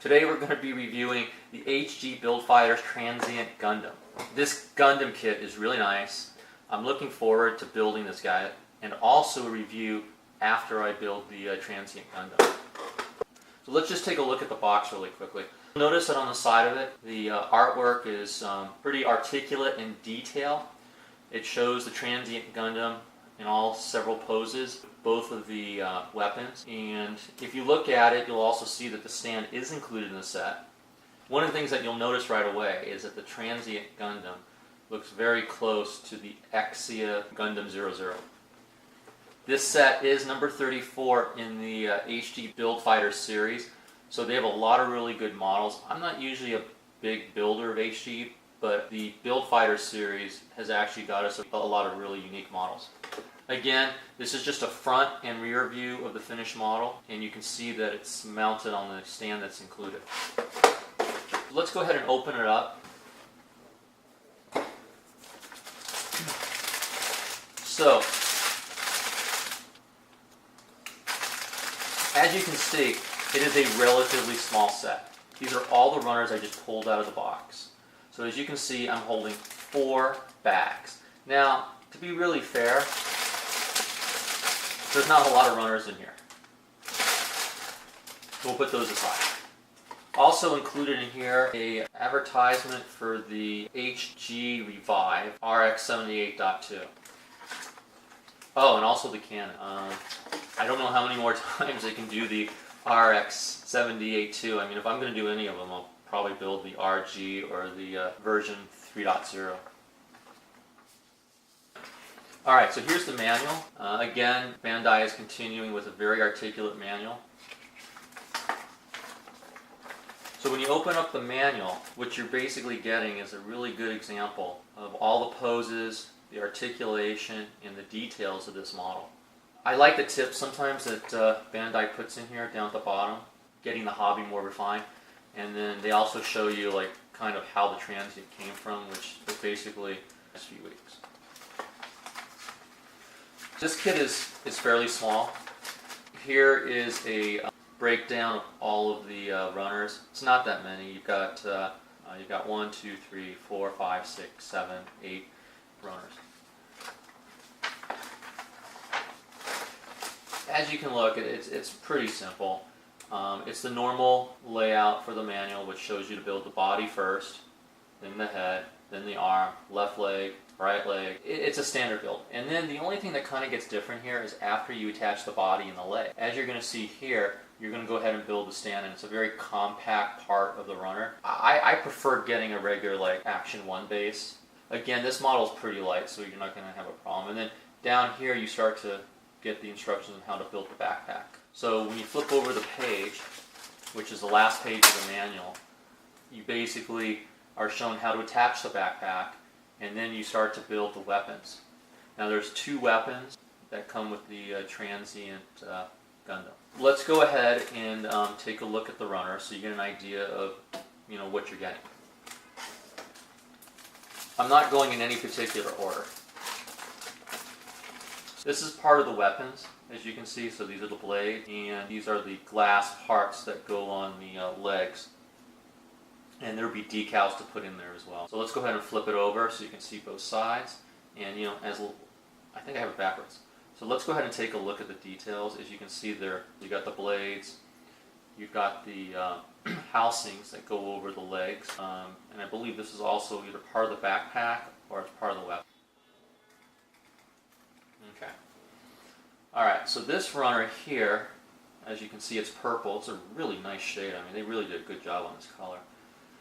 Today we're going to be reviewing the HG Build Fighters Transient Gundam. This Gundam kit is really nice. I'm looking forward to building this guy and also a review after I build the Transient Gundam. So let's just take a look at the box really quickly. Notice that on the side of it, the artwork is pretty articulate in detail. It shows the Transient Gundam in all several poses, both of the weapons, and if you look at it, you'll also see that the stand is included in the set. One of the things that you'll notice right away is that the Transient Gundam looks very close to the Exia Gundam 00. This set is number 34 in the HG Build Fighter series, so they have a lot of really good models. I'm not usually a big builder of HG, but the Build Fighter series has actually got us a lot of really unique models. Again, this is just a front and rear view of the finished model, and you can see that it's mounted on the stand that's included. Let's go ahead and open it up. So, as you can see, it is a relatively small set. These are all the runners I just pulled out of the box. So as you can see, I'm holding 4 bags. Now, to be really fair, there's not a lot of runners in here. We'll put those aside. Also included in here, an advertisement for the HG Revive RX78.2. Oh, and also the cannon. I don't know how many more times they can do the RX78.2. I mean, if I'm going to do any of them, I'll probably build the RG or the version 3.0. Alright, so here's the manual. Again, Bandai is continuing with a very articulate manual. So when you open up the manual, what you're basically getting is a really good example of all the poses, the articulation, and the details of this model. I like the tips sometimes that Bandai puts in here down at the bottom, getting the hobby more refined. And then they also show you like kind of how the Transient came from, which is basically the last few weeks. This kit is fairly small. Here is a breakdown of all of the runners. It's not that many. You've got 1, 2, 3, 4, 5, 6, 7, 8 runners. As you can look, it's pretty simple. It's the normal layout for the manual, which shows you to build the body first, then the head, then the arm, left leg, right leg. It's a standard build. And then the only thing that kind of gets different here is after you attach the body and the leg. As you're going to see here, you're going to go ahead and build the stand, and it's a very compact part of the runner. I prefer getting a regular like Action 1 base. Again, this model is pretty light, so you're not going to have a problem. And then down here you start to get the instructions on how to build the backpack. So when you flip over the page, which is the last page of the manual, you basically are shown how to attach the backpack, and then you start to build the weapons. Now there's 2 weapons that come with the Transient Gundam. Let's go ahead and take a look at the runner so you get an idea of what you're getting. I'm not going in any particular order. This is part of the weapons, as you can see. So these are the blade, and these are the glass parts that go on the legs. And there will be decals to put in there as well. So let's go ahead and flip it over so you can see both sides. And I think I have it backwards. So let's go ahead and take a look at the details. As you can see there, you got the blades, you've got the housings that go over the legs, and I believe this is also either part of the backpack or it's part of the weapon. Okay. Alright, so this runner here, as you can see, it's purple. It's a really nice shade. I mean, they really did a good job on this color.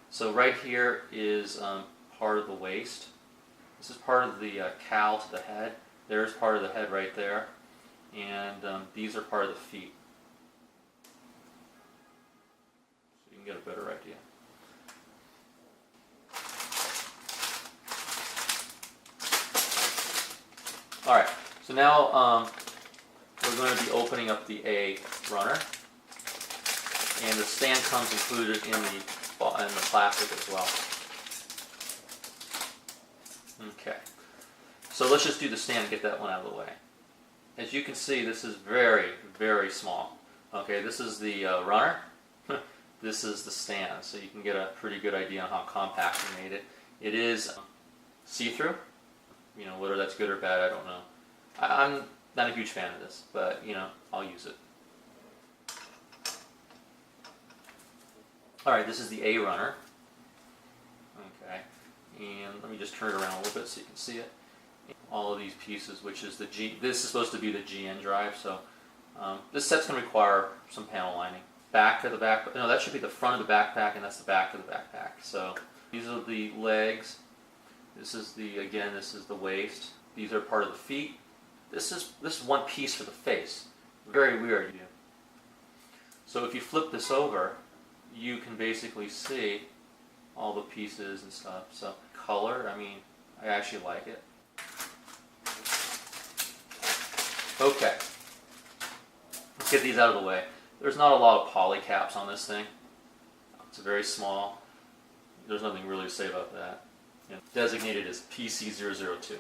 So right here is part of the waist. This is part of the cowl to the head. There's part of the head right there. And these are part of the feet. So you can get a better idea. Alright, so now we're going to be opening up the A runner. And the stand comes included in the plastic as well. Okay, so let's just do the stand and get that one out of the way. As you can see, this is very, very small. Okay, this is the runner. this is the stand, so you can get a pretty good idea on how compact we made it. It is see-through. You know, whether that's good or bad, I don't know. I'm not a huge fan of this, but you know, I'll use it. All right, this is the A runner. Okay, and let me just turn it around a little bit so you can see it. All of these pieces, which is the G. This is supposed to be the GN drive, so this set's going to require some panel lining. Back of the back. No, that should be the front of the backpack, and that's the back of the backpack. So these are the legs. This is this is the waist. These are part of the feet. This is one piece for the face. Very weird. So if you flip this over, you can basically see all the pieces and stuff. So color, I mean, I actually like it. Okay, let's get these out of the way. There's not a lot of poly caps on this thing. It's very small. There's nothing really to say about that. Designated as PC002.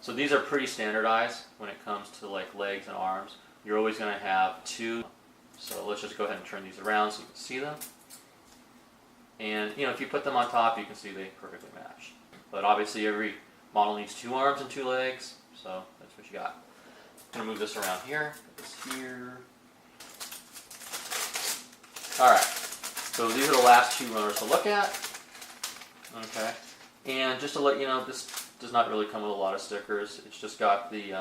So these are pretty standardized when it comes to like legs and arms. You're always going to have two. So let's just go ahead and turn these around so you can see them. And you know, if you put them on top, you can see they perfectly match. But obviously every model needs 2 arms and 2 legs, so that's what you got. I'm going to move this around here, put this here. Alright, so these are the last 2 runners to look at. Okay, and just to let you know, this does not really come with a lot of stickers. It's just got the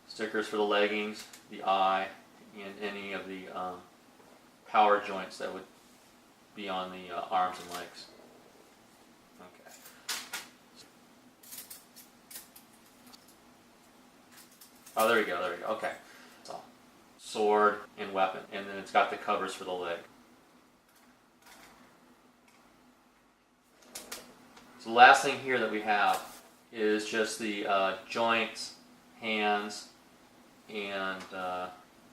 stickers for the leggings, the eye, and any of the power joints that would be on the arms and legs. Okay. Oh, there we go, okay. So, sword and weapon, and then it's got the covers for the leg. So the last thing here that we have is just the joints, hands, and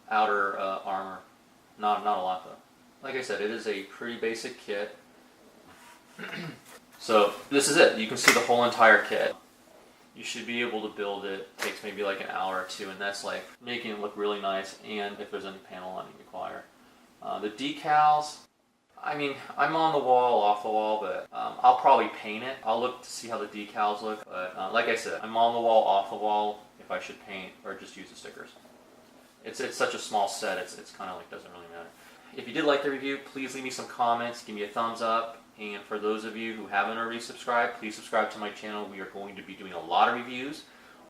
outer armor. Not a lot though. Like I said, it is a pretty basic kit. So this is it. You can see the whole entire kit. You should be able to build it. It takes maybe like an hour or 2, and that's like making it look really nice, and if there's any panel lining required. The decals, I mean, I'm on the wall, off the wall, but I'll probably paint it. I'll look to see how the decals look, but like I said, I'm on the wall, off the wall, if I should paint or just use the stickers. It's such a small set, it's kind of like doesn't really matter. If you did like the review, please leave me some comments, give me a thumbs up, and for those of you who haven't already subscribed, please subscribe to my channel. We are going to be doing a lot of reviews.